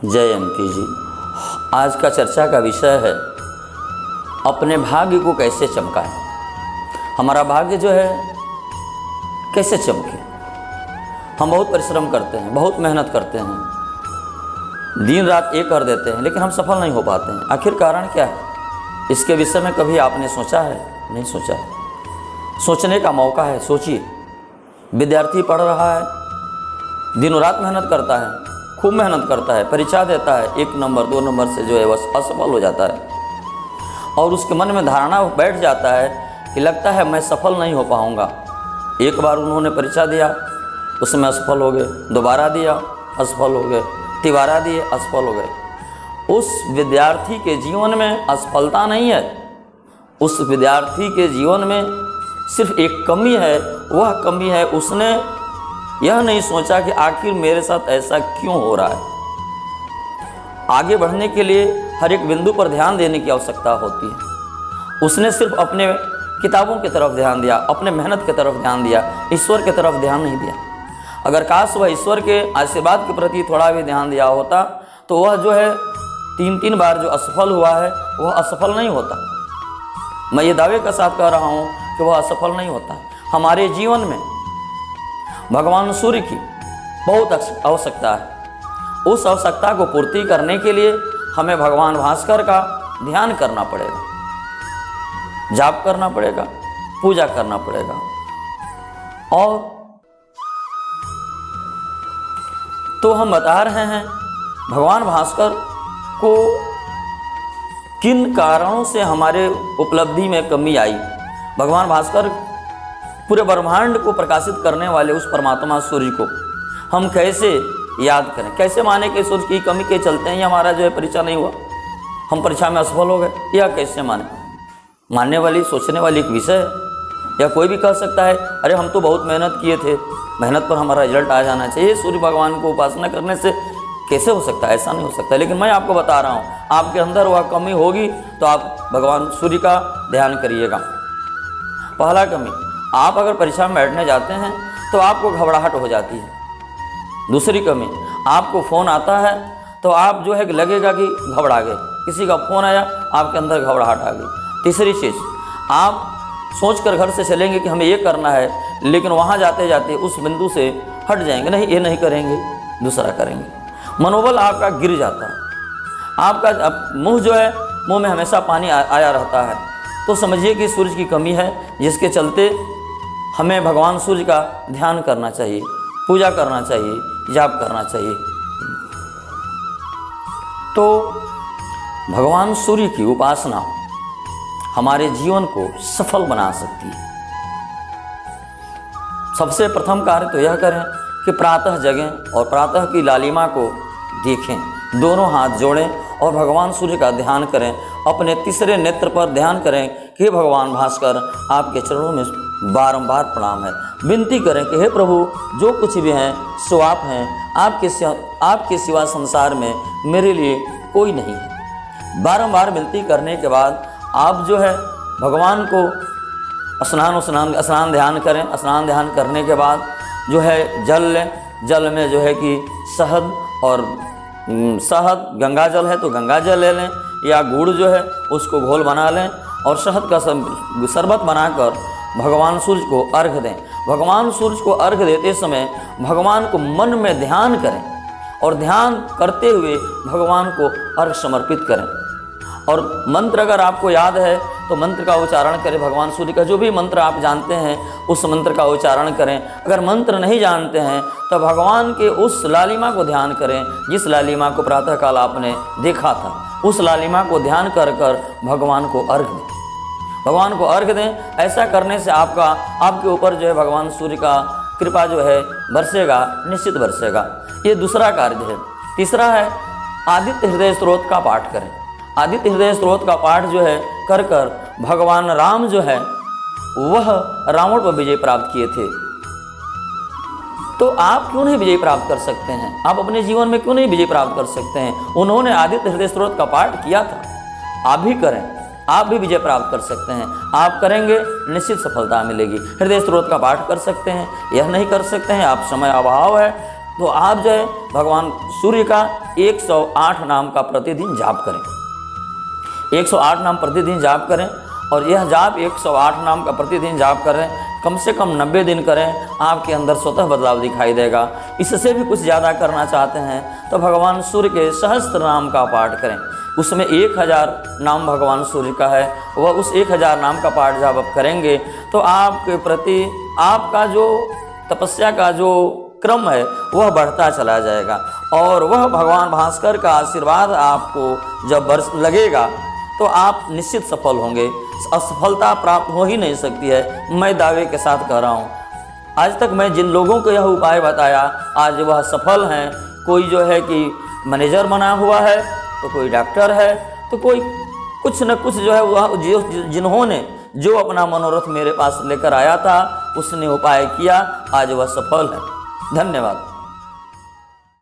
जयंती जी, आज का चर्चा का विषय है अपने भाग्य को कैसे चमकाएं। हमारा भाग्य जो है कैसे चमके। हम बहुत परिश्रम करते हैं, बहुत मेहनत करते हैं, दिन रात एक कर देते हैं, लेकिन हम सफल नहीं हो पाते हैं। आखिर कारण क्या है? इसके विषय में कभी आपने सोचा है? नहीं सोचा है। सोचने का मौका है, सोचिए। विद्यार्थी पढ़ रहा है, दिनों रात मेहनत करता है, खूब मेहनत करता है, परीक्षा देता है, 1 नंबर 2 नंबर से जो है वह असफल हो जाता है और उसके मन में धारणा बैठ जाता है कि लगता है मैं सफल नहीं हो पाऊँगा। एक बार उन्होंने परीक्षा दिया, उसमें असफल हो गए, दोबारा दिया, असफल हो गए, तिबारा दिए, असफल हो गए। उस विद्यार्थी के जीवन में असफलता नहीं है, उस विद्यार्थी के जीवन में सिर्फ एक कमी है। वह कमी है उसने यह नहीं सोचा कि आखिर मेरे साथ ऐसा क्यों हो रहा है। आगे बढ़ने के लिए हर एक बिंदु पर ध्यान देने की आवश्यकता होती है। उसने सिर्फ अपने किताबों की तरफ ध्यान दिया, अपने मेहनत की तरफ ध्यान दिया, ईश्वर की तरफ ध्यान नहीं दिया। अगर काश वह ईश्वर के आशीर्वाद के प्रति थोड़ा भी ध्यान दिया होता तो वह जो है 3 बार जो असफल हुआ है वह असफल नहीं होता। मैं ये दावे के साथ कह रहा हूँ कि वह असफल नहीं होता। हमारे जीवन में भगवान सूर्य की बहुत आवश्यकता है। उस आवश्यकता को पूर्ति करने के लिए हमें भगवान भास्कर का ध्यान करना पड़ेगा, जाप करना पड़ेगा, पूजा करना पड़ेगा। और तो हम बता रहे हैं भगवान भास्कर को किन कारणों से हमारे उपलब्धि में कमी आई। भगवान भास्कर पूरे ब्रह्मांड को प्रकाशित करने वाले उस परमात्मा सूर्य को हम कैसे याद करें, कैसे माने कि सूर्य की कमी के चलते हैं हमारा जो है परीक्षा नहीं हुआ, हम परीक्षा में असफल हो गए, या कैसे माने। मानने वाली, सोचने वाली एक विषय है। या कोई भी कह सकता है अरे हम तो बहुत मेहनत किए थे, मेहनत पर हमारा रिजल्ट आ जाना चाहिए, सूर्य भगवान को उपासना करने से कैसे हो सकता है? ऐसा नहीं हो सकता। लेकिन मैं आपको बता रहा हूँ, आपके अंदर वह कमी होगी तो आप भगवान सूर्य का ध्यान करिएगा। पहला कमी, आप अगर परीक्षा में बैठने जाते हैं तो आपको घबराहट हो जाती है। दूसरी कमी, आपको फ़ोन आता है तो आप जो है लगेगा कि घबरा गए, किसी का फ़ोन आया आपके अंदर घबराहट आ गई। तीसरी चीज़, आप सोचकर घर से चलेंगे कि हमें ये करना है, लेकिन वहाँ जाते जाते उस बिंदु से हट जाएंगे, नहीं ये नहीं करेंगे, दूसरा करेंगे। मनोबल आपका गिर जाता है। आपका मुँह जो है, मुँह में हमेशा पानी आया रहता है। तो समझिए कि सूर्य की कमी है, जिसके चलते हमें भगवान सूर्य का ध्यान करना चाहिए, पूजा करना चाहिए, जाप करना चाहिए। तो भगवान सूर्य की उपासना हमारे जीवन को सफल बना सकती है। सबसे प्रथम कार्य तो यह करें कि प्रातः जगें और प्रातः की लालिमा को देखें, दोनों हाथ जोड़ें और भगवान सूर्य का ध्यान करें। अपने तीसरे नेत्र पर ध्यान करें कि भगवान भास्कर आपके चरणों में बारंबार प्रणाम है। विनती करें कि हे प्रभु, जो कुछ भी हैं सो आप हैं, आपके सिवा संसार में मेरे लिए कोई नहीं है। बारंबार विनती करने के बाद आप जो है भगवान को स्नान ध्यान करें। स्नान ध्यान करने के बाद जो है जल लें। जल में जो है कि शहद, गंगा जल है तो गंगा जल ले लें, या गुड़ जो है उसको घोल बना लें और शहद का शरबत बनाकर भगवान सूर्य को अर्घ दें। भगवान सूर्य को अर्घ देते समय भगवान को मन में ध्यान करें और ध्यान करते हुए भगवान को अर्घ समर्पित करें। और मंत्र अगर आपको याद है तो मंत्र का उच्चारण करें। भगवान सूर्य का जो भी मंत्र आप जानते हैं उस मंत्र का उच्चारण करें। अगर मंत्र नहीं जानते हैं तो भगवान के उस लालिमा को ध्यान करें जिस लालिमा को प्रातःकाल आपने देखा था। उस लालिमा को ध्यान कर भगवान को अर्घ दें, भगवान को अर्घ दें। ऐसा करने से आपके ऊपर जो है भगवान सूर्य का कृपा जो है बरसेगा, निश्चित बरसेगा। ये दूसरा कार्य है। तीसरा है आदित्य हृदय स्त्रोत का पाठ करें। आदित्य हृदय स्त्रोत का पाठ जो है कर भगवान राम जो है वह रावण पर विजय प्राप्त किए थे। तो आप क्यों नहीं विजय प्राप्त कर सकते हैं? आप अपने जीवन में क्यों नहीं विजय प्राप्त कर सकते हैं? उन्होंने आदित्य हृदय स्त्रोत का पाठ किया था, आप भी करें, आप भी विजय प्राप्त कर सकते हैं। आप करेंगे निश्चित सफलता मिलेगी। हृदय स्त्रोत का पाठ कर सकते हैं, यह नहीं कर सकते हैं, आप समय अभाव है तो आप जो है भगवान सूर्य का 108 नाम का प्रतिदिन जाप करें। 108 नाम प्रतिदिन जाप करें और यह जाप 108 नाम का प्रतिदिन जाप करें, कम से कम 90 दिन करें, आपके अंदर स्वतः बदलाव दिखाई देगा। इससे भी कुछ ज़्यादा करना चाहते हैं तो भगवान सूर्य के सहस्त्र नाम का पाठ करें। उसमें 1000 नाम भगवान सूर्य का है, वह उस 1000 नाम का पाठ जब आप करेंगे तो आपके प्रति आपका जो तपस्या का जो क्रम है वह बढ़ता चला जाएगा और वह भगवान भास्कर का आशीर्वाद आपको जब बरस लगेगा तो आप निश्चित सफल होंगे। असफलता प्राप्त हो ही नहीं सकती है, मैं दावे के साथ कह रहा हूँ। आज तक मैं जिन लोगों को यह उपाय बताया आज वह सफल हैं। कोई जो है कि मैनेजर बना हुआ है, तो कोई डॉक्टर है, तो कोई कुछ न कुछ जो है वह जिन्होंने जो अपना मनोरथ मेरे पास लेकर आया था उसने उपाय किया, आज वह सफल है। धन्यवाद।